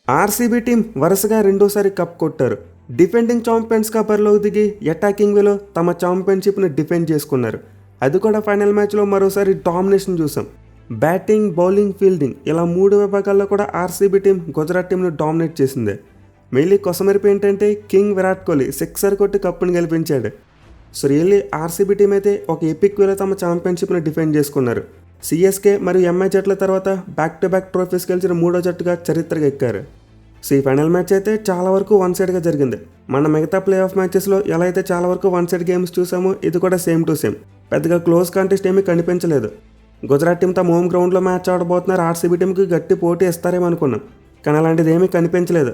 RCB team వరుసగా రెండోసారి cup కొట్టారు. డిఫెండింగ్ ఛాంపియన్స్గా బరిలోకి దిగి అటాకింగ్ వేలో తమ ఛాంపియన్షిప్ని డిఫెండ్ చేసుకున్నారు. అది కూడా ఫైనల్ మ్యాచ్లో మరోసారి డామినేషన్ చూసాం. బ్యాటింగ్, బౌలింగ్, ఫీల్డింగ్ ఇలా 3 విభాగాల్లో కూడా ఆర్సీబీ టీం గుజరాత్ టీంను డామినేట్ చేసింది. మెయిన్లీ కొసమెరుపు ఏంటంటే కింగ్ విరాట్ కోహ్లీ సిక్సర్ కొట్టి కప్పుని గెలిపించాడు. సో రియల్లీ ఆర్సీబీ టీం అయితే ఒక ఎపిక్ వేలో తమ ఛాంపియన్షిప్ని డిఫెండ్ చేసుకున్నారు. సిఎస్కే మరియు ఎంఐ జట్ల తర్వాత బ్యాక్ టు బ్యాక్ ట్రోఫీస్ గెలిచిన 3వ జట్టుగా చరిత్రగా ఎక్కారు. సో ఈ ఫైనల్ మ్యాచ్ అయితే చాలా వరకు వన్ సైడ్గా జరిగింది. మన మిగతా ప్లే ఆఫ్ మ్యాచెస్లో ఎలా అయితే చాలా వరకు వన్ సైడ్ గేమ్స్ చూసామో ఇది కూడా సేమ్ టు సేమ్. పెద్దగా క్లోజ్ కాంటెస్ట్ ఏమీ కనిపించలేదు. గుజరాత్ టీం తమ హోమ్ గ్రౌండ్లో మ్యాచ్ ఆడబోతున్నారు, ఆర్సీబీ టీంకి గట్టి పోటీ ఇస్తారేమో అనుకున్నాం, కానీ అలాంటిది ఏమీ కనిపించలేదు.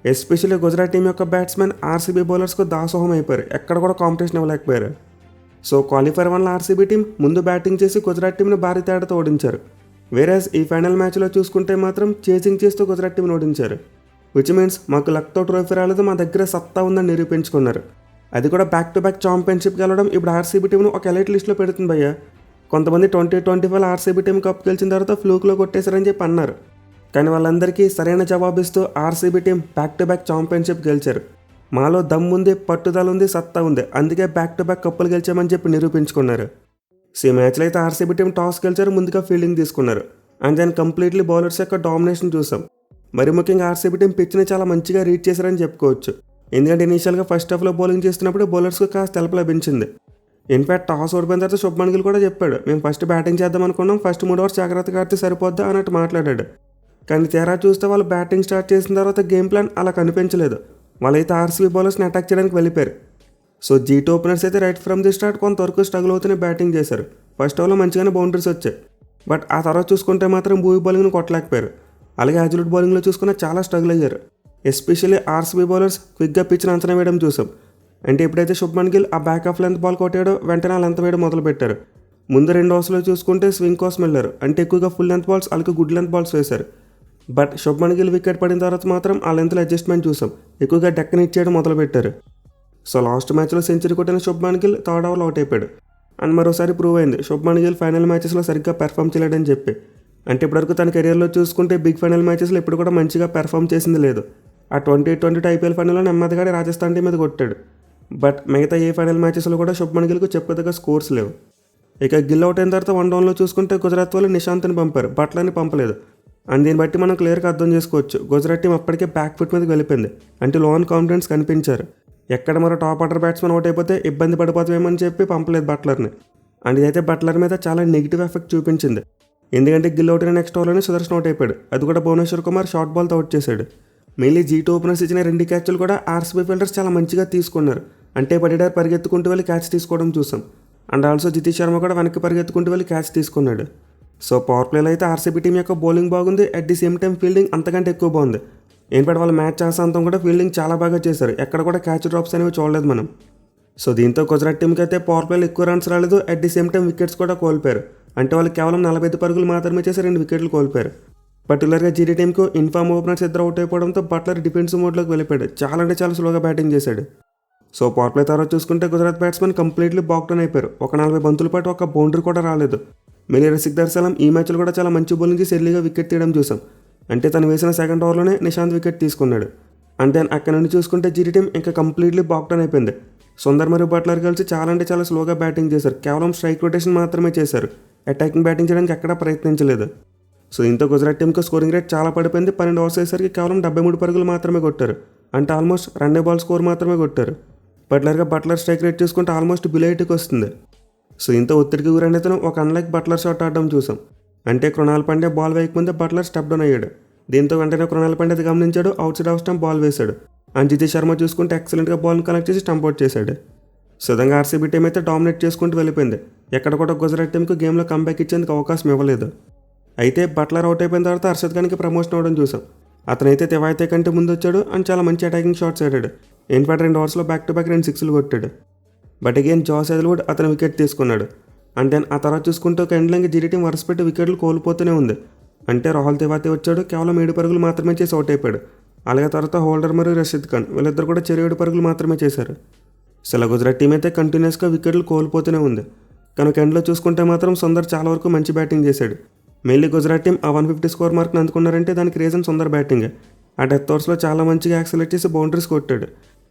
ఎస్పెషల్లీ గుజరాత్ టీం యొక్క బ్యాట్స్మెన్ ఆర్సీబీ బౌలర్స్కు దాసోహం అయిపోయారు, ఎక్కడ కూడా కాంపిటీషన్ ఇవ్వలేకపోయారు. సో క్వాలిఫైర్ 1లో ఆర్సీబీ టీం ముందు బ్యాటింగ్ చేసి గుజరాత్ టీంను భారీ తేడాతో ఓడించారు. వేరేస్ ఈ ఫైనల్ మ్యాచ్లో చూసుకుంటే మాత్రం చేసింగ్ చేస్తూ గుజరాత్ టీంను ఓడించారు. విచ్ మీన్స్ మాకు లక్తో ట్రోఫీ రాలేదు, మా దగ్గర సత్తా ఉందని నిరూపించుకున్నారు. అది కూడా బ్యాక్ టు బ్యాక్ ఛాంపియన్షిప్ గెలవడం ఇప్పుడు ఆర్సీబీ టీంను ఒక ఎలైట్ లిస్ట్లో పెడుతుంది భయ్య. కొంతమంది 2025 ఆర్సీబీ టీం కప్ గెలిచిన తర్వాత ఫ్లూక్లో కొట్టేశారని చెప్పి అన్నారు, కానీ వాళ్ళందరికీ సరైన జవాబిస్తూ RCB team back to back championship గెలిచారు. మాలో దమ్ ఉంది, పట్టుదల ఉంది, సత్తా ఉంది, అందుకే బ్యాక్ టు బ్యాక్ కప్పులు గెలిచామని చెప్పి నిరూపించుకున్నారు. సో ఈ మ్యాచ్లో అయితే ఆర్సీబీ టీం టాస్ గెలిచారు, ముందుగా ఫీల్డింగ్ తీసుకున్నారు. అండ్ దెన్ కంప్లీట్లీ బౌలర్స్ యొక్క డామినేషన్ చూసాం. మరి ముఖ్యంగా ఆర్సీబీ టీం పిచ్ని చాలా మంచిగా రీడ్ చేశారని చెప్పుకోవచ్చు. ఎందుకంటే ఇనీషియల్గా ఫస్ట్ హాఫ్లో బౌలింగ్ చేస్తున్నప్పుడు బౌలర్స్కి కాస్త హెల్ప్ లభించింది. ఇన్ఫాక్ట్ టాస్ ఓడిపోయిన తర్వాత శుభ్మన్ గిల్ కూడా చెప్పాడు, మేము ఫస్ట్ బ్యాటింగ్ చేద్దాం అనుకున్నాం, ఫస్ట్ 3 ఓవర్స్ జాగ్రత్తగా ఆడితే సరిపోద్దా అన్నట్టు మాట్లాడాడు. కానీ తేరా చూస్తే వాళ్ళు బ్యాటింగ్ స్టార్ట్ చేసిన తర్వాత గేమ్ ప్లాన్ అలా కనిపించలేదు. వాళ్ళైతే ఆర్సీబీ బౌలర్స్ని అటాక్ చేయడానికి వెళ్ళిపోయారు. సో జీటీ ఓపెనర్స్ అయితే రైట్ ఫ్రమ్ ది స్టార్ట్ కొంతవరకు స్ట్రగుల్ అవుతూనే బ్యాటింగ్ చేశారు. ఫస్ట్ ఓవర్లో మంచిగానే బౌండరీస్ వచ్చాయి, బట్ ఆ తర్వాత చూసుకుంటే మాత్రం భూమి బౌలింగ్ను కొట్టలేకపోయారు. అలాగే యాజ్లూట్ బౌలింగ్లో చూసుకున్న చాలా స్ట్రగుల్ అయ్యారు. ఎస్పెషల్లీ ఆర్సీబీ బౌలర్స్ క్విక్గా పిచ్ని అంచనా వేయడం చూసాం. అంటే ఎప్పుడైతే శుభ్మన్ గిల్ ఆ బ్యాక్ ఆఫ్ లెంత్ బాల్ కొట్టాడో వెంటనే ఆ లెంత్ వేయడం మొదలుపెట్టారు. ముందు 2 ఓవర్స్లో చూసుకుంటే స్వింగ్ కోసం వెళ్ళారు, అంటే ఎక్కువగా ఫుల్ లెంత్ బాల్స్, అలాగే గుడ్ లెంత్ బాల్స్ వేశారు. బట్ శుభ్మన్ గిల్ వికెట్ పడిన తర్వాత మాత్రం ఆ లెంత్లో అడ్జస్ట్మెంట్ చూసాం, ఎక్కువగా డెక్కని ఇచ్చేయడం మొదలుపెట్టారు. సో లాస్ట్ మ్యాచ్లో సెంచరీ కొట్టిన శుభ్మన్ గిల్ థర్డ్ ఓవర్లో అవుట్ అయిపోయాడు. అండ్ మరోసారి ప్రూవ్ అయింది శుభ్మన్ గిల్ ఫైనల్ మ్యాచెస్లో సరిగ్గా పెర్ఫామ్ చేయలేడని చెప్పి. అంటే ఇప్పటివరకు తన కెరియర్లో చూసుకుంటే బిగ్ ఫైనల్ మ్యాచెస్లో ఇప్పుడు కూడా మంచిగా పెర్ఫామ్ చేసింది లేదు. ఆ 2022 ఐపీఎల్ ఫైనల్లో నెమ్మదిగానే రాజస్థాన్ టీం మీద కొట్టాడు. బట్ మిగతా ఏ ఫైనల్ మ్యాచెస్లో కూడా శుభ్మన్ గిల్కు చెప్పుకోదగ్గ స్కోర్స్ లేవు. ఇక గిల్ అవుట్ అయిన తర్వాత 1 డౌన్లో చూసుకుంటే గుజరాత్ వాళ్ళు నిశాంత్ని పంపారు, బట్లర్ని పంపలేదు. అండ్ దీన్ని బట్టి మనం క్లియర్గా అర్థం చేసుకోవచ్చు, గుజరాత్ టీం అప్పటికే బ్యాక్ ఫుట్ మీదకి వెళ్ళిపోయింది, అంటే లో ఆన్ కాన్ఫిడెన్స్ కనిపించారు. ఎక్కడ మరో టాప్ ఆర్డర్ బ్యాట్స్మెన్ అవుట్ అయిపోతే ఇబ్బంది పడిపోతామేమని చెప్పి పంపలేదు బట్లర్ని. అండ్ ఇదైతే బట్లర్ మీద చాలా నెగిటివ్ ఎఫెక్ట్ చూపించింది. ఎందుకంటే గిల్ అవుట్ అయిన నెక్స్ట్ ఓవర్లోనే సుదర్శన్ అవుట్ అయిపోయాడు, అది కూడా భువనేశ్వర్ కుమార్ షార్ట్ బాల్తో అవుట్ చేశాడు. మెయిన్లీ జీటీ ఓపెనర్స్ ఇచ్చిన 2 క్యాచ్లు కూడా ఆర్సీబీ ఫీల్డర్స్ చాలా మంచిగా తీసుకున్నారు. అంటే పడిడార్ పరిగెత్తుకుంటూ వెళ్ళి క్యాచ్ తీసుకోవడం చూసాం. అండ్ ఆల్సో జితేష్ శర్మ కూడా వెనక్కి పరిగెత్తుకుంటూ వెళ్ళి క్యాచ్ తీసుకున్నాడు. సో పవర్ ప్లేలో అయితే ఆర్సీబీ టీం యొక్క బౌలింగ్ బాగుంది, at the same time fielding అంతకంటే ఎక్కువ బాగుంది. ఏంటంటే వాళ్ళు మ్యాచ్ చేసేంతం కూడా ఫీల్డింగ్ చాలా బాగా చేశారు, ఎక్కడ కూడా క్యాచ్ డ్రాప్స్ అనేవి చూడలేదు మనం. సో దీంతో గుజరాత్ టీంకి అయితే పవర్ ప్లేలో ఎక్కువ రన్స్ రాలేదు, at the same time wickets కూడా కోల్పోయారు. అంటే వాళ్ళు కేవలం 45 పరుగులు మాత్రమే చేసి 2 వికెట్లు కోల్పోయారు. పర్టికులర్గా జీటీ టీంకు ఇన్ఫామ్ ఓపెనర్స్ ఇద్దరు అవుట్ అయిపోవడంతో బట్లర్ డిఫెన్సివ్ మోడ్లోకి వెళ్ళిపోయాడు, చాలా అంటే చాలా స్లోగా బ్యాటింగ్ చేశాడు. సో పవర్ ప్లే తర్వాత చూసుకుంటే గుజరాత్ బ్యాట్స్మెన్ కంప్లీట్లీ బాక్డౌన్ అయిపోయారు. ఒక 40 బంతుల పాటు ఒక బౌండరీ కూడా రాలేదు. మిలియర్ సిక్దర్ సలాం ఈ మ్యాచ్లో కూడా చాలా మంచి బౌలింగ్ చేసి ఎర్లీగా వికెట్ తీయడం చూసాం. అంటే తను వేసిన సెకండ్ ఓవర్లోనే నిశాంత్ వికెట్ తీసుకున్నాడు. అండ్ దెన్ అక్కడ నుండి చూసుకుంటే జీటీ టీం ఇంకా కంప్లీట్లీ బాక్డౌన్ అయిపోయింది. సుందర్ మరియు బట్లర్ కలిసి చాలా అంటే చాలా స్లోగా బ్యాటింగ్ చేశారు, కేవలం స్ట్రైక్ రొటేషన్ మాత్రమే చేశారు, అటాకింగ్ బ్యాటింగ్ చేయడానికి ఎక్కడా ప్రయత్నించలేదు. సో ఇంతో గుజరాత్ టీంకి స్కోరింగ్ రేట్ చాలా పడిపోయింది. 12 ఓవర్స్ అయ్యేసరికి కేవలం 73 పరుగులు మాత్రమే కొట్టారు, అంటే ఆల్మోస్ట్ 2 బాల్ స్కోర్ మాత్రమే కొట్టారు. బట్లర్ స్ట్రైక్ రేట్ చూసుకుంటే ఆల్మోస్ట్ బిలో 8కి వస్తుంది. సో ఇంత ఒత్తిడికి గురైన అతను ఒక అన్లైక్ బట్లర్ షాట్ ఆడడం చూసాం. అంటే కృణాల్ పాండ్యా బాల్ వేయకముందే బట్లర్ స్టెప్ డౌన్ అయ్యాడు. దీంతో వెంటనే కృణాల్ పాండ్యా అది గమనించాడు, outside off stump ball వేశాడు. అండ్ జితేష్ శర్మ చూసుకుంటే ఎక్సలెంట్గా బాల్ని కనెక్ట్ చేసి స్టంప్ అవుట్ చేశాడు. సో విధంగా ఆర్సీబీ టీం అయితే డామినేట్ చేసుకుంటూ వెళ్ళిపోయింది. ఎక్కడ కూడా గుజరాత్ టీంకు గేమ్లో కంబ్యాక్ ఇచ్చేందుకు అవకాశం ఇవ్వలేదు. అయితే బట్లర్ అవుట్ అయిపోయిన తర్వాత హర్షద్ ఖాన్కి ప్రమోషన్ అవ్వడం చూసాం. అతనైతే తెవాయితే కంటే ముందు వచ్చాడు అండ్ చాలా మంచి అటాకింగ్ షాట్స్ ఆడాడు. ఇన్ఫాక్ట్ 2 ఓవర్స్లో బ్యాక్ టు బ్యాక్ 2 సిక్స్లు కొట్టాడు. బట్ అగైన్ జాస్ హేజల్వుడ్ అతను వికెట్ తీసుకున్నాడు. అండ్ దెన్ ఆ తర్వాత చూసుకుంటే ఒక ఎండ్లంగా జీటీ టీం వరుస పెట్టి వికెట్లు కోల్పోతూనే ఉంది. అంటే రాహుల్ తెవాతే వచ్చాడు, కేవలం 7 పరుగులు మాత్రమే చేసి అవుట్ అయిపోయాడు. అలాగే తర్వాత హోల్డర్ మరియు రషీద్ ఖాన్ వీళ్ళిద్దరు కూడా 7 పరుగులు మాత్రమే చేశారు. సో ఇలా గుజరాత్ టీం అయితే కంటిన్యూస్గా వికెట్లు కోల్పోతూనే ఉంది. కనుక ఎండ్లో చూసుకుంటే మాత్రం సుందర్ చాలా వరకు మంచి బ్యాటింగ్ చేశాడు. మెయిన్లీ గుజరాత్ టీం ఆ 150 స్కోర్ మార్క్ని అందుకున్నారంటే దానికి రీజన్ సుందర్ బ్యాటింగ్. ఆ డెత్ ఓవర్స్లో చాలా మంచిగా యాక్సలరేట్ చేసి బౌండరీస్ కొట్టాడు.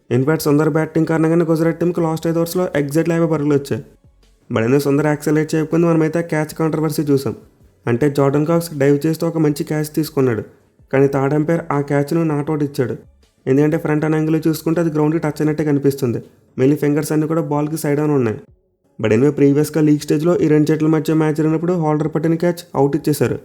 ఇన్ఫాక్ట్ సుందర్ బ్యాటింగ్ కారణంగానే గుజరాత్ టీంకి లాస్ట్ 5 ఓవర్స్లో ఎగ్జాక్ట్లీ 50 పరుగులు వచ్చాయి. బట్ అయినా సుందర్ యాక్సలరేట్ చేయకపోతే మనమైతే క్యాచ్ కాంట్రవర్సీ చూసాం. అంటే జార్డన్ కాక్స్ డైవ్ చేస్తూ ఒక మంచి క్యాచ్ తీసుకున్నాడు, కానీ థర్డ్ అంపైర్ ఆ క్యాచ్ను నాట్అవుట్ ఇచ్చాడు. ఎందుకంటే ఫ్రంట్ అండ్ యాంగిల్లో చూసుకుంటే అది గ్రౌండ్కి టచ్ అయినట్టే కనిపిస్తుంది. మెయిన్లీ ఫింగర్స్ అన్ని కూడా బాల్కి సైడ్ ఆన్ ఉన్నాయి. బట్ ఎనివే ప్రీవియస్గా లీగ్ స్టేజ్లో ఈ 2 జట్ల మధ్య మ్యాచ్ జరిగినప్పుడు హోల్డర్ పట్టిన క్యాచ్ అవుట్ ఇచ్చేశారు.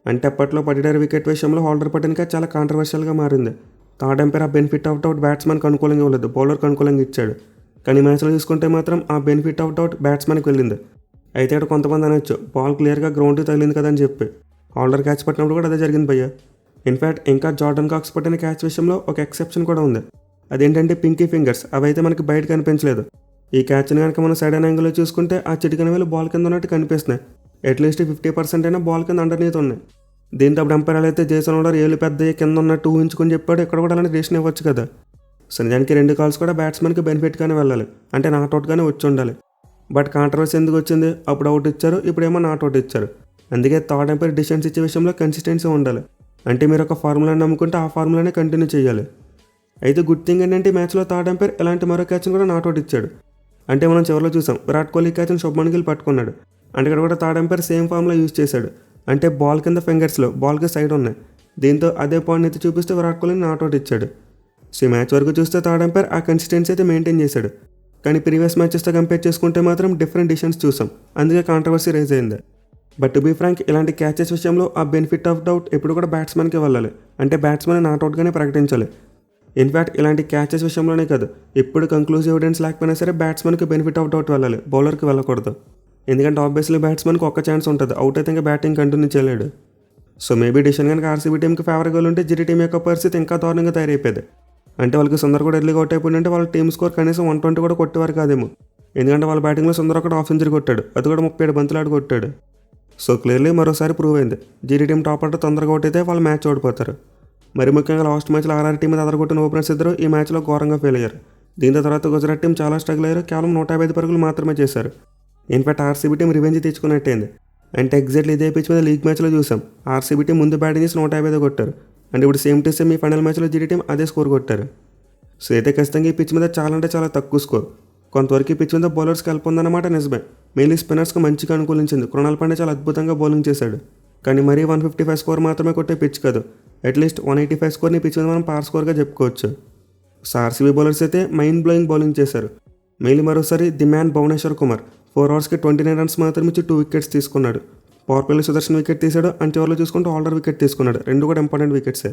అంటే అప్పట్లో పర్టికులర్ వికెట్ విషయంలో హోల్డర్ పట్టిన క్యాచ్ చాలా కాంట్రవర్షియల్గా మారింది. థర్డ్ అంపైర్ ఆ బెనిఫిట్ ఆఫ్ డౌట్ బ్యాట్స్మెన్కి అనుకూలంగా ఇవ్వలేదు, బౌలర్కి అనుకూలంగా ఇచ్చాడు. కానీ మ్యాచ్లో చూసుకుంటే మాత్రం ఆ బెనిఫిట్ ఆఫ్ డౌట్ బ్యాట్స్మెన్కి వెళ్ళింది. అయితే ఇక్కడ కొంతమంది అనొచ్చు బాల్ క్లియర్గా గ్రౌండ్కి తగిలింది కదా అని చెప్పి. హోల్డర్ క్యాచ్ పట్టినప్పుడు కూడా అదే జరిగింది భయ్య. ఇన్ఫ్యాక్ట్ ఇంకా జార్డన్ కాక్స్ పట్టిన క్యాచ్ విషయంలో ఒక ఎక్సెప్షన్ కూడా ఉంది. అదేంటంటే పింకీ ఫింగర్స్, అవైతే మనకి బయట కనిపించలేదు. ఈ క్యాచ్ని కనుక మనం సైడ్ అండ్ యాంగిల్లో చూసుకుంటే ఆ చిటికన వేలు బాల్ కింద ఉన్నట్టు కనిపిస్తున్నాయి. అట్లీస్ట్ 50% అయినా బాల్ కింద అండర్నీత్ ఉన్నాయి. దీంతో అప్పుడు అంపైర్ అయితే జేసన్ హోల్డర్ ఏళ్ళు పెద్ద కింద ఉన్నట్టు ఊహించుకొని చెప్పాడు. ఇక్కడ కూడా అలాంటి డెసిషన్ ఇవ్వచ్చు కదా. సో నిజానికి 2 కాల్స్ కూడా బ్యాట్స్మెన్కి బెనిఫిట్గానే వెళ్ళాలి, అంటే నాట్అవుట్గానే వచ్చి ఉండాలి. బట్ కాంట్రవర్సీ ఎందుకు వచ్చింది? అప్పుడు అవుట్ ఇచ్చారు, ఇప్పుడేమో నాట్అవుట్ ఇచ్చారు. అందుకే థర్డ్ అంపైర్ డిసిషన్స్ ఇచ్చే విషయంలో కన్సిస్టెన్సీ ఉండాలి. అంటే మీరు ఒక ఫార్ములాని నమ్ముకుంటే ఆ ఫార్ములానే కంటిన్యూ చేయాలి. అయితే గుడ్ థింగ్ ఏంటంటే ఈ మ్యాచ్లో థర్డ్ అంపైర్ ఇలాంటి మరో క్యాచ్ని కూడా నాట్అవుట్ ఇచ్చాడు. అంటే మనం చివరిలో చూసాం విరాట్ కోహ్లీ క్యాచ్ని శుభ్మన్ గిల్ పట్టుకున్నాడు. అంటే ఇక్కడ కూడా third umpire same formula use చేశాడు. అంటే బాల్ కింద ఫింగర్స్లో బాల్కి సైడ్ ఉన్నాయి. దీంతో అదే పాయింట్ ఎత్తి చూపిస్తే విరాట్ కోహ్లీని నాట్అవుట్ ఇచ్చాడు. సో ఈ మ్యాచ్ వరకు చూస్తే థర్డ్ అంపైర్ ఆ కన్సిస్టెన్సీ అయితే మెయింటైన్ చేశాడు. కానీ ప్రీవియస్ మ్యాచెస్తో కంపేర్ చేసుకుంటే మాత్రం డిఫరెంట్ డిసిషన్స్ చూసాం. అందుకే కాంట్రవర్సీ రైజ్ అయింది. బట్ టు బీ ఫ్రాంక్, ఇలాంటి క్యాచెస్ విషయంలో ఆ బెనిఫిట్ ఆఫ్ డౌట్ ఎప్పుడు కూడా బ్యాట్స్మెన్కి వెళ్ళాలి. అంటే బ్యాట్స్మెన్ నాట్అవుట్గానే ప్రకటించాలి. ఇన్ఫ్యాక్ట్ ఇలాంటి క్యాచెస్ విషయంలోనే కాదు, ఎప్పుడు కంక్లూజివ్ ఎవిడెన్స్ లేకపోయినా సరే బ్యాట్స్మెన్కి బెనిఫిట్ ఆఫ్ డౌట్ వెళ్ళాలి, బౌలర్కి వెళ్ళకూడదు. ఎందుకంటే ఆబ్వియస్లీ బ్యాట్స్మెన్కి ఒక్క ఛాన్స్ ఉంటుంది, అవుట్ అయితే ఇంకా బ్యాటింగ్ కంటిన్యూ చేయలేడు. సో మేబీ డిసిషన్ కనుక ఆర్సీబీ టీంకి ఫేవర్గా ఉంటే జిటి టీం యొక్క పరిస్థితి ఇంకా దారుణంగా తయారైపోయేది. అంటే వాళ్ళకి సుందర్ కూడా ఎర్లీగా అవుట్ అయిపోయిందంటే వాళ్ళ టీమ్ స్కోర్ కనీసం 120 కూడా కొట్టేవారు కాదేమో. ఎందుకంటే వాళ్ళ బ్యాటింగ్లో సుందర్ ఒకటి హాఫ్ సెంచరీ కొట్టాడు, అది కూడా 37 బంతులాడు కొట్టాడు. సో క్లియర్లీ మరోసారి ప్రూవ్ అయింది, జీటీ టీం టాప్ అంటే తొందరగా అవుట్ అయితే వాళ్ళు మ్యాచ్ ఓడిపోతారు. మరి ముఖ్యంగా లాస్ట్ మ్యాచ్లో ఆర్ఆర్ టీం మీద అదరగొట్టిన ఓపెనర్స్ ఇద్దరు ఈ మ్యాచ్లో ఘోరంగా ఫెయిల్ అయ్యారు. దీంతో తర్వాత గుజరాత్ టీం చాలా స్ట్రగుల్ అయ్యారు, కేవలం 155 పరుగులు మాత్రమే చేశారు. ఇన్ఫాక్ట్ ఆర్సీబీ టీం రివెంజ్ తెచ్చుకున్నట్టయింది. అంటే ఎగ్జాక్ట్లీ ఇదే పిచ్ మీద లీగ్ మ్యాచ్లో చూసాం, ఆర్సీబీ టీం ముందు బ్యాటింగ్ చేసి 155 కొట్టారు. అండ్ ఇప్పుడు సేమ్ టు సేమ్ ఈ ఫైనల్ మ్యాచ్లో జీటీ టీం అదే స్కోర్ కొట్టారు. సో అయితే ఖచ్చితంగా ఈ పిచ్ మీద చాలా అంటే చాలా తక్కువ స్కోర్. కొంతవరకు ఈ పిచ్ మీద బౌలర్స్కి హెల్ప్ ఉందన్నమాట నిజమే. మెయిన్లీ స్పిన్నర్స్కి మంచిగా అనుకూలించింది. కృణాల్ పాండే చాలా అద్భుతంగా బౌలింగ్ చేశాడు. కానీ మరీ 155 స్కోర్ మాత్రమే కొట్టే పిచ్ కాదు, అట్లీస్ట్ 185 స్కోర్ని పిచ్ మీద మనం పార్ స్కోర్గా చెప్పుకోవచ్చు. సో ఆర్సీబీ బౌలర్స్ అయితే మైండ్ బ్లోయింగ్ బౌలింగ్ చేశారు. మెయిన్లీ మరోసారి ది మ్యాన్ భువనేశ్వర్ కుమార్ 4 ఓవర్స్కి 29 రన్స్ మాత్రమే ఇచ్చి 2 వికెట్స్ తీసుకున్నాడు. పవర్ ప్లేలో సుదర్శన్ వికెట్ తీశాడు, అండ్ చివరిలో చూసుకుంటే ఆల్డర్ వికెట్ తీసుకున్నాడు. 2 కూడా ఇంపార్టెంట్ వికెట్సే.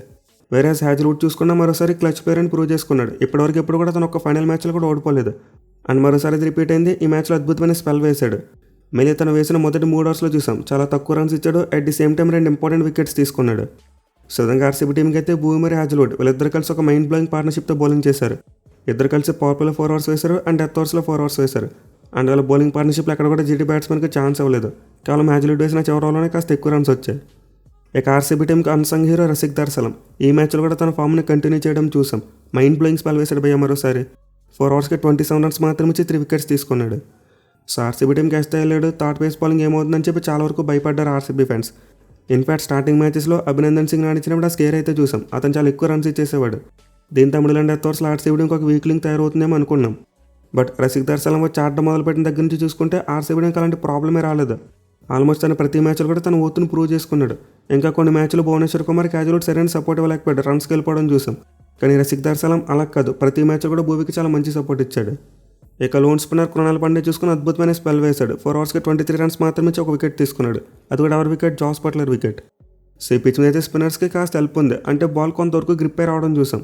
వేరే హ్యాజ్వుడ్ చూసుకున్నా మరోసారి క్లచ్ ప్లేయర్ అని ప్రూవ్ చేసుకున్నాడు. ఇప్పటివరకు ఎప్పుడు కూడా తను ఒక ఫైనల్ మ్యాచ్లో కూడా ఓడిపోలేదు. అండ్ మరోసారి ఇది రిపీట్ అయింది, ఈ మ్యాచ్లో అద్భుతమైన స్పెల్ వేశాడు. మళ్ళీ తను వేసిన మొదటి 3 ఓవర్స్లో చూసాం చాలా తక్కువ రన్స్ ఇచ్చాడు, at the same time 2 important wickets తీసుకున్నాడు. సుధంగా ఆర్సీబీ టీంకి అయితే భూమి మరి హ్యాజ్వుడ్ వీళ్ళిద్దరు కలిసి ఒక మైండ్ బ్లోయింగ్ పార్ట్నర్షిప్తో బౌలింగ్ చేశారు. ఇద్దరు కలిసి పవర్ ప్లేలో 4 ఓవర్స్ వేశారు, అండ్ డెత్ ఓవర్స్లో 4 ఓవర్స్ వేశారు. అండ్ వాళ్ళ బౌలింగ్ పార్ట్నర్షిప్లో ఎక్కడ కూడా జీటీ బ్యాట్స్మెన్కి ఛాన్స్ అవ్వలేదు. కేవలం హ్యాజ్వుడ్ వేసిన చివరి ఓవర్లోనే కాస్త ఎక్కువ రన్స్ వచ్చాయి. ఇక ఆర్సీబీ టీంకి అన్సంగ్ హీరో రసిక్ దర్శనం ఈ మ్యాచ్లో కూడా తన ఫామ్ని కంటిన్యూ చేయడం చూసాం. మైండ్ బ్లోయింగ్ స్పెల్ వేశాడు భయ్య మరోసారి. 4 ఓవర్స్కి 27 రన్స్ మాత్రం ఇచ్చి 3 వికెట్స్ తీసుకున్నాడు. సో ఆర్సీబీ టీంకి వేస్తే వెళ్ళాడు, థర్డ్ పేస్ బౌలింగ్ ఏమవుతుందని చెప్పి చాలా వరకు భయపడ్డారు ఆర్సీబీ ఫ్యాన్స్. ఇన్ఫాక్ట్ స్టార్టింగ్ మ్యాచెస్లో అభినందన్ సింగ్ ఆడించినప్పుడు ఆ స్కేర్ అయితే చూసాం, అతను చాలా ఎక్కువ రన్స్ ఇచ్చేసేవాడు. దీంతో మిడిల్ అండ్ డెత్ ఓవర్స్లో ఆర్సీబీ టీంకి ఒక వీక్లింగ్ తయారవుతుందేమో అనుకున్నాం. బట్ రసిక్ దర్శనం వచ్చి ఆడడం మొదలుపెట్టిన దగ్గర నుంచి చూసుకుంటే ఆర్సీబీ టీంకి అలాంటి ప్రాబ్లమే రాలేదు. ఆల్మోస్ట్ తన ప్రతి మ్యాచ్లో కూడా తన ఓతును ప్రూవ్ చేసుకున్నాడు. ఇంకా కొన్ని మ్యాచ్లు భువనేశ్వర్ కుమార్ హ్యాజ్వుడ్ సరైన సపోర్ట్ ఇవ్వలేకపోయాడు, రన్స్కి వెళ్ళిపోవడం చూసాం. కానీ రసిక్ దర్శనం అలా కాదు, ప్రతి మ్యాచ్లో కూడా భూవికి చాలా మంచి సపోర్ట్ ఇచ్చాడు. ఇక లోన్ స్పిన్నర్ కృణాల్ పాండే చూసుకుని అద్భుతమైన స్పెల్ వేశాడు. 4 ఓవర్స్కి 23 రన్స్ మాత్రమే ఇచ్చి 1 వికెట్ తీసుకున్నాడు, అది కూడా ఎవరి wicket? Jos Buttler wicket. So ఈ పిచ్ మీద అయితే స్పిన్నర్స్కి కాస్త హెల్ప్ ఉంది, అంటే బాల్ కొంతవరకు గ్రిప్ అయి రావడం చూసాం.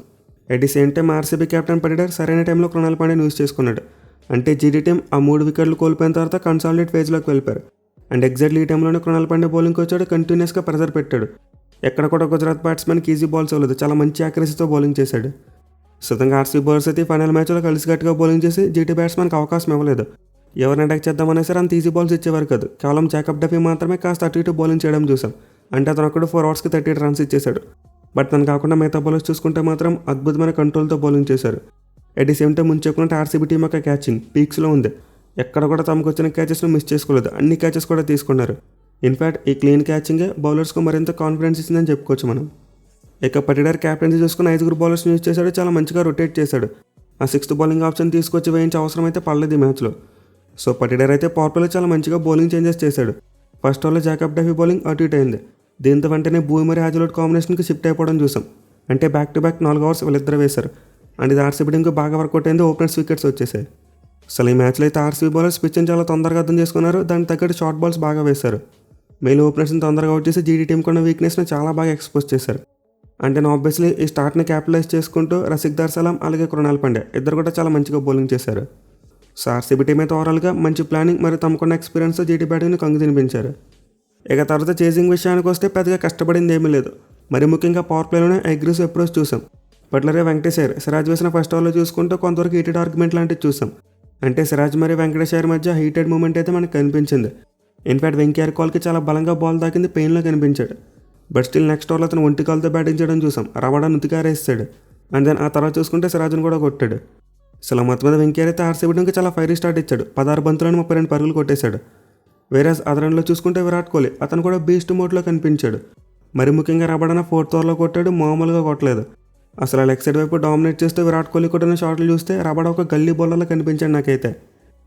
At the same time RCB captain Patidar సరైన టైంలో కృణాల్ పాండేని యూజ్ చేసుకున్నాడు. అంటే జీటీ టీం ఆ 3 వికెట్లు కోల్పోయిన తర్వాత కన్సాలిడేట్ ఫేజ్లోకి వెళ్ళిపోయారు. అండ్ ఎగ్జాక్ట్లీ ఈ టైంలోనే కృణాల్ పాండే బౌలింగ్కి వచ్చాడు, కంటిన్యూస్గా ప్రెజర్ పెట్టాడు. ఎక్కడ కూడా గుజరాత్ బ్యాట్స్మెన్కి ఈజీ బాల్స్ అవ్వలేదు, చాలా మంచి యాక్యురసీతో బౌలింగ్ చేశాడు. సుతంగా ఆర్సీబీ బౌలర్స్ అయితే ఫైనల్ మ్యాచ్లో కలిసికట్టుగా బౌలింగ్ చేసి జీటీ బ్యాట్స్మెన్కి అవకాశం ఇవ్వలేదు. ఎవరిని అటాక్ చేద్దామనే సరే అంత ఈజీ బాల్స్ ఇచ్చేవారు కాదు. కేవలం జాకబ్ డఫీ మాత్రమే కాస్త అటు ఇటు బౌలింగ్ చేయడం చూసాం. అంటే అతను అక్కడ 4 ఓవర్స్కి 38 రన్స్ ఇచ్చేశాడు. బట్ తను కాకుండా మిగతా బౌలర్స్ చూసుకుంటే మాత్రం అద్భుతమైన కంట్రోల్తో బౌలింగ్ చేశారు. అట్ ది సేమ్ టైం ముందు చెప్పుకుంటే ఆర్సీబీ టీం యొక్క క్యాచింగ్ పీక్స్లో ఉంది. ఎక్కడ కూడా తమకు వచ్చిన క్యాచెస్ను మిస్ చేసుకోలేదు, అన్ని క్యాచెస్ కూడా తీసుకున్నారు. ఇన్ఫ్యాక్ట్ ఈ క్లీన్ క్యాచింగే బౌలర్స్కు మరింత కాన్ఫిడెన్స్ ఇచ్చిందని చెప్పుకోవచ్చు మనం. ఇక పటిడార్ క్యాప్టెన్సీ చూసుకుని 5 బౌలర్స్ యూజ్ చేశాడు, చాలా మంచిగా రొటేట్ చేశాడు. ఆ 6th బౌలింగ్ ఆప్షన్ తీసుకొచ్చి వేయించే అవసరం అయితే పడలేదు ఈ మ్యాచ్లో. సో పటిడార్ అయితే పవర్ ప్లేలో చాలా మంచిగా బౌలింగ్ చేంజెస్ చేశాడు. ఫస్ట్ ఓవర్లో జాకబ్ డఫీ బౌలింగ్ అటు ఇటు అయింది. దీంతో వెంటనే భూమి మరియు హాజలోడ్ కాంబినేషన్కి షిఫ్ట్ అయిపోవడం చూసాం. అంటే బ్యాక్ టు బ్యాక్ 4 ఓవర్స్ వీళ్ళిద్దరు వేశారు. అండ్ ఇది ఆర్సీబీ టీంకి బాగా వర్కౌట్ అయింది. ఓపెనర్స్ వికెట్స్ వచ్చేసాయి. అసలు ఈ మ్యాచ్లో అయితే ఆర్సీబీ బౌలర్స్ పిచ్ని చాలా తొందరగా అర్థం చేసుకున్నారు. దానికి తగ్గట్టు షార్ట్ బాల్స్ బాగా వేశారు. మెయిల్ ఓపెనర్స్ని తొందరగా అవుట్ చేసి జీడీ టీంకి ఉన్న వీక్నెస్ని చాలా బాగా ఎక్స్పోజ్ చేశారు. అంటే ఆబ్వియస్లీ ఈ స్టార్ట్ని క్యాపిటలైజ్ చేసుకుంటూ రసిక్దార్ సలాం అలాగే కృణాల్ పాండ్యా ఇద్దరు కూడా చాలా మంచిగా బౌలింగ్ చేశారు. సో ఆర్సీబీ టీం అయితే ఓవరాల్గా మంచి ప్లానింగ్ మరియు తమకున్న ఎక్స్పీరియన్స్తో జీటీ బ్యాటింగ్ని కంగు తినిపించారు. ఇక తర్వాత చేసింగ్ విషయానికి వస్తే పెద్దగా కష్టపడింది ఏమీ లేదు. మరి ముఖ్యంగా పవర్ ప్లేలోనే అగ్రెసివ్ అప్రోచ్ చూసాం. బట్లరే వెంకటేష్ అయ్యర్ సిరాజ్ వేసిన ఫస్ట్ ఓవర్లో చూసుకుంటూ కొంతవరకు హీటెడ్ ఆర్గ్యుమెంట్ లాంటివి చూసాం. అంటే సిరాజ్ మరియు వెంకటేష్ అయ్యర్ మధ్య హీటెడ్ మూమెంట్ అయితే మనకు కనిపించింది. ఇన్ఫాక్ట్ వెంకయ్య కాల్కి చాలా బలంగా బాల్ తాకింది, పెయిన్లో కనిపించాడు. బట్ స్టిల్ నెక్స్ట్ ఓవర్లో అతను ఒంటి కాల్తో బ్యాటింగ్ చేయడం చూసాం. రవాడా నుతికారేస్తాడు. అండ్ దెన్ ఆ తర్వాత చూసుకుంటే సిరాజ్ను కూడా కొట్టాడు. అసలు మొత్తం మీద వెంకయ్య అయితే ఆర్సీబీ టీంకి చాలా ఫైర్ స్టార్ట్ ఇచ్చాడు. 16 బంతులను 32 పరుగులు కొట్టేశాడు. వేరేస్ అదరంలో చూసుకుంటే విరాట్ కోహ్లీ అతను కూడా బీస్ట్ మోడ్లో కనిపించాడు. మరి ముఖ్యంగా రబాడాన 4th ఓవర్లో కొట్టాడు, మామూలుగా కొట్టలేదు. అసలు లెగ్ సైడ్ వైపు డామినేట్ చేస్తూ విరాట్ కోహ్లీ కొట్టిన షాట్లు చూస్తే రబాడా ఒక గల్లీ బౌలర్లో కనిపించాడు నాకైతే.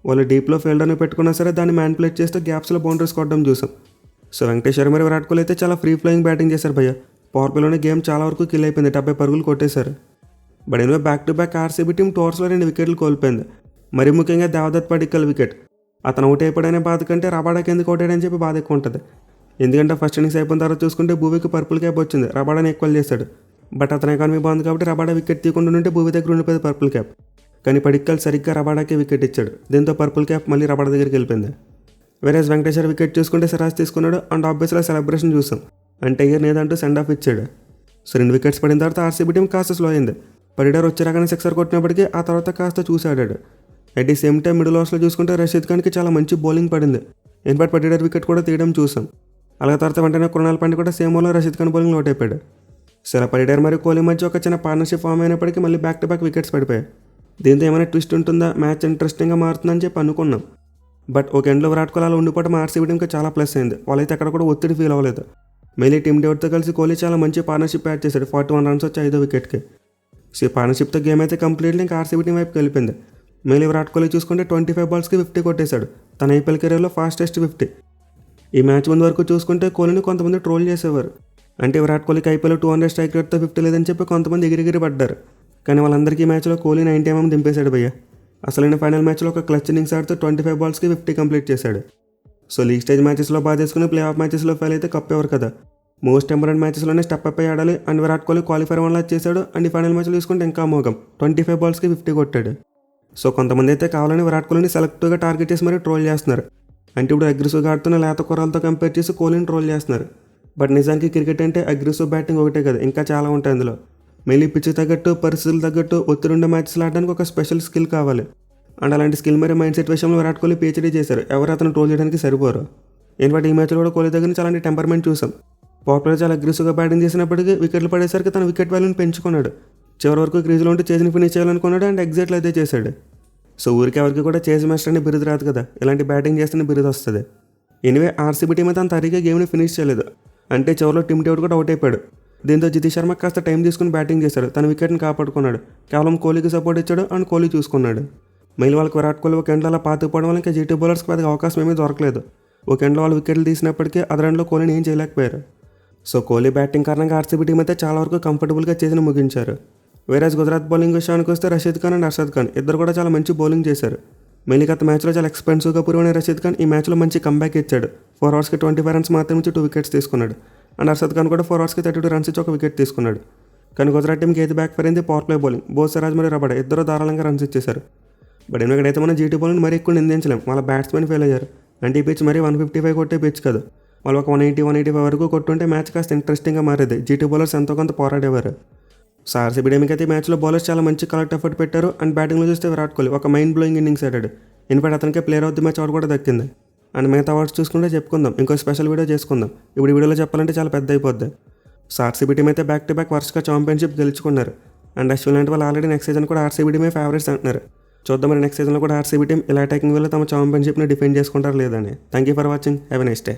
వాళ్ళు డీప్లో ఫీల్డర్ని పెట్టుకున్నా సరే దాన్ని మ్యాన్పులేట్ చేస్తూ గ్యాప్స్లో బౌండరీస్ కొట్టడం చూసాం. సో వెంకటేష్ అయ్యర్ మరియు విరాట్ కోహ్లీ అయితే చాలా ఫ్రీ ఫ్లోయింగ్ బ్యాటింగ్ చేశారు భయ్య. పవర్ ప్లేలోనే గేమ్ చాలా వరకు కిల్ అయిపోయింది, 70 పరుగులు కొట్టేశారు. But anyway back to back RCB team 2 ఓవర్స్లో 2 వికెట్లు కోల్పోయింది. మరి ముఖ్యంగా దేవదత్ పడిక్కల్ వికెట్. అతను అవుట్ అయిపోయాడనే బాధ కంటే రబాడాకి ఎందుకు అవుతాడని చెప్పి బాధ ఎక్కువ ఉంటుంది. ఎందుకంటే ఫస్ట్ ఇన్నింగ్స్ అయిపోయిన తర్వాత చూసుకుంటే భూవికి పర్పుల్ క్యాప్ వచ్చింది, రబాడాని ఈక్వల్ చేశాడు. బట్ అతని ఎకానమీ బాగుంది కాబట్టి రబాడా వికెట్ తీయకుండా ఉంటే భూవి దగ్గర ఉండిపోయింది పర్పుల్ క్యాప్. కానీ పడిక్కల్ సరిగ్గా రబాడాకి వికెట్ ఇచ్చాడు. దీంతో పర్పుల్ క్యాప్ మళ్ళీ రబాడా దగ్గరికి వెళ్ళిపోయింది. వేరేస్ వెంకటేష్ అయ్యర్ వికెట్ చూసుకుంటే సిరాజ్ తీసుకున్నాడు. అండ్ ఆబ్వియస్గా సెలబ్రేషన్ చూసాం. అంటే అయ్యర్ లేదంటూ సెండ్ ఆఫ్ ఇచ్చాడు. సో 2 వికెట్స్ పడిన తర్వాత ఆర్సీబీ టీం కాస్త స్లో అయింది. పడిడార్ వచ్చారగానే 6 కొట్టినప్పటికీ ఆ తర్వాత కాస్త చూసాడాడు. At the same time middle ఓవర్స్లో చూసుకుంటే రషీద్ ఖాన్కి చాలా మంచి బౌలింగ్ పడింది. ఇన్ఫాక్ట్ పడిడార్ వికెట్ కూడా తీయడం చూసాం. అలాగే తర్వాత వెంటనే కృణాల్ పాండ్యా కూడా సేమ్ ఓవర్లో రషీద్ ఖాన్ బౌలింగ్ అవుట్ అయిపోయాడు. సరే పడిడార్ మరియు కోహ్లీ మధ్య ఒక చిన్న పార్ట్నర్షిప్ ఫామ్ అయినప్పటికీ మళ్ళీ బ్యాక్ టు బ్యాక్ వికెట్స్ పడిపోయాయి. దీంతో ఏమైనా ట్విస్ట్ ఉంటుందా, మ్యాచ్ ఇంట్రెస్టింగ్గా మారుతుందని చెప్పి అనుకున్నాం. బట్ ఒక ఎండ్లో విరాట్ కోహ్లీ అలా ఉండిపోవడం ఆర్సీబీ టీంకి చాలా ప్లస్ అయింది. వాళ్ళైతే అక్కడ కూడా ఒత్తిడి ఫీల్ అవ్వలేదు. మళ్ళీ టీమ్ డేవిడ్తో కలిసి కోహ్లీ చాలా మంచి పార్ట్నర్షిప్ యాడ్ చేశాడు. 41 రన్స్ వచ్చి 5వ వికెట్కి. సో ఈ పార్ట్నర్షిప్తో గేమ్ అయితే కంప్లీట్లీ ఇంకా ఆర్సీబీ టీం వైపుకి వెళ్ళిపోయింది. మళ్ళీ విరాట్ కోహ్లీ చూసుకుంటే 25 బాల్స్కి 50 కొట్టేశాడు. తన ఐపీఎల్ కెరీర్లో ఫాస్టెస్ట్ 50. ఈ మ్యాచ్ ముందు వరకు చూసుకుంటే కోహ్లీని కొంతమంది ట్రోల్ చేసేవారు. అంటే విరాట్ కోహ్లీకి ఐపీఎల్ 200 స్ట్రైక్ రేట్తో 50 లేదని చెప్పి కొంతమంది ఎగిరిగిరి పడ్డారు. కానీ వాళ్ళందరికీ మ్యాచ్లో కోహ్లీ 90 mm దింపేశాడు భయ్య. అసలైన ఫైనల్ మ్యాచ్లో ఒక క్లచ్ ఇన్నింగ్స్ ఆడుతూ 25 బాల్స్కి 50 కంప్లీట్ చేశాడు. సో లీగ్ స్టేజ్ మ్యాచెస్లో బాగా చేసుకుని ప్లే ఆఫ్ మ్యాచెస్లో ఫెయిల్ అయితే కప్పేవారు కదా. మోస్ట్ ఇంపార్టెంట్ మ్యాచెస్లోనే స్టెప్ అప్ అయ్యి ఆడాలి. అండ్ విరాట్ కోహ్లీ క్వాలిఫైర్ 1 చేశాడు. అండ్ ఈ ఫైనల్ మ్యాచ్లో చూసుకుంటే ఇంకా మోగం 25 బాల్స్కి 50 కొట్టాడు. సో కొంతమంది అయితే కావాలని విరాట్ కోహ్లీని సెలెక్టివ్గా టార్గెట్ చేసి మరీ ట్రోల్ చేస్తున్నారు. అంటే ఇప్పుడు అగ్రెసివ్గా ఆడుతున్న లేత కుర్రాలతో కంపేర్ చేసి కోహ్లీని ట్రోల్ చేస్తున్నారు. బట్ నిజానికి క్రికెట్ అంటే అగ్రెసివ్ బ్యాటింగ్ ఒకటే కదా, ఇంకా చాలా ఉంటాయి అందులో. మళ్ళీ పిచ్ తగ్గట్టు పరిస్థితులు తగ్గట్టు ఒత్తిడి మ్యాచెస్లు ఆడడానికి ఒక స్పెషల్ స్కిల్ కావాలి. అండ్ అలాంటి స్కిల్ మరియు మైండ్ సెట్ విషయంలో విరాట్ కోహ్లీ PhD చేశారు. ఎవరు అతను ట్రోల్ చేయడానికి సరిపోరు. ఇన్ఫాక్ట్ ఈ మ్యాచ్లో కూడా కోహ్లీ దగ్గర నుంచి అలాంటి టెంపర్మెంట్ చూసాం. పవర్ ప్లేయర్ చాలా అగ్రెసివ్గా బ్యాటింగ్ చేసినప్పటికీ వికెట్లు పడేసరికి తన వికెట్ వాల్యూని పెంచుకున్నాడు. చివరి వరకు క్రీజ్లో ఉంటే చేజ్ని ఫినిష్ చేయాలనుకున్నాడు. అండ్ ఎగ్జాక్ట్లీ అదే చేశాడు. సో ఊరికి ఎవరికి కూడా చేజ్ మాస్టర్ అని బిరుదు రాదు కదా, ఇలాంటి బ్యాటింగ్ చేస్తేనే బిరుదు వస్తుంది. ఎనివే ఆర్సీబీ టీం అయితే అంత హరిగా గేమ్ని ఫినిష్ చేయలేదు. అంటే చివరిలో టీమ్ డేవిడ్ కూడా అవుట్ అయిపోయాడు. దీంతో జితేష్ శర్మ కాస్త టైం తీసుకుని బ్యాటింగ్ చేశాడు. తన వికెట్ని కాపాడుకున్నాడు. కేవలం కోహ్లీకి సపోర్ట్ ఇచ్చాడు. అండ్ కోహ్లీ చూసుకున్నాడు. మళ్ళీ వాళ్ళకి విరాట్ కోహ్లీ ఒక ఎండ్లో అలా పాతుకుపోవడం వల్ల ఇంకా జీటీ బౌలర్స్కి పెద్దగా అవకాశం ఏమీ దొరకలేదు. ఒక ఎండ్లో వాళ్ళు వికెట్లు తీసినప్పటికీ అదర్ ఎండ్లో కోహ్లీని ఏం చేయలేకపోయారు. సో కోహ్లీ బ్యాటింగ్ కారణంగా ఆర్సీబీ టీం అయితే చాలా వరకు కంఫర్టబుల్గా చేసిన ముగించారు. వేరేస్ గుజరాత్ బౌలింగ్ విషయానికి వస్తే రషీద్ ఖాన్ అండ్ అర్షద్ ఖాన్ ఇద్దరు కూడా చాలా మంచి బౌలింగ్ చేశారు. మళ్ళీ గత మ్యాచ్లో చాలా ఎక్స్పెన్సివ్గా పురువైన రషీద్ ఖాన్ ఈ మ్యాచ్లో మంచి కంబ్యాక్ ఇచ్చాడు. 4 ఓవర్స్కి 25 రన్స్ మాత్రం ఇచ్చి 2 వికెట్స్ తీసుకున్నాడు. అండ్ అర్షద్ ఖాన్ కూడా 4 ఓవర్స్కి 32 రన్స్ ఇచ్చి 1 వికెట్ తీసుకున్నాడు. కానీ గుజరాత్ టీంకి ఏది బ్యాక్ ఫైర్ అయింది power play bowling. Both Siraj మరియు రబాడా ఇద్దరు ధారాళంగా రన్స్ ఇచ్చేశారు. బట్ ఎందుకంటే మనం జీటీ బౌలింగ్ మరీ ఎక్కువ నిందించలేం. వాళ్ళ బ్యాట్స్మెన్ ఫెయిల్ అయ్యారు. అంటే ఈ పిచ్ మరీ 155 కొట్టే పిచ్ కాదు. వాళ్ళు ఒక 180-185 వరకు కొట్టుంటే మ్యాచ్ కాస్త ఇంట్రెస్టింగ్గా మారేది. జీటీ బౌలర్స్ ఎంతో కొంత పోరాడేవారు. సో ఆర్సీబీ టీంకి అయితే ఈ మ్యాచ్లో బౌలర్స్ చాలా మంచి కలెక్ట్ ఎఫర్ట్ పెట్టారు. అండ్ బ్యాటింగ్లో చూస్తే విరాట్ కోహ్లీ ఒక మైండ్ బ్లోయింగ్ ఇన్నింగ్స్ ఆడాడు. ఇన్ఫాక్ట్ అతనికి player of the match award కూడా దక్కింది. అండ్ మిగతా అవార్డ్స్ చూసుకుంటే చెప్పుకుందాం, ఇంకో స్పెషల్ వీడియో చేసుకుందాం. ఇప్పుడు ఈ వీడియోలో చెప్పాలంటే చాలా పెద్ద అయిపోద్ది. సో ఆర్సీబీ టీం అయితే బ్యాక్ టు బ్యాక్ వరుసగా ఛాంపియన్షిప్ గెలుచుకున్నారు. అండ్ అశ్విన్ లాంటి వాళ్ళు ఆల్రెడీ నెక్స్ట్ సీజన్ కూడా ఆర్సీబీ టీమే ఫేవరెట్స్ అంటున్నారు. చూద్దాం మరి నెక్స్ట్ సీజన్లో కూడా ఆర్సీబీ టీం ఇలా అటాకింగ్ వల్ల తమ ఛాంపియన్షిప్ని డిఫెండ్ చేసుకుంటారు లేదని. Thank you for watching. Have a nice day.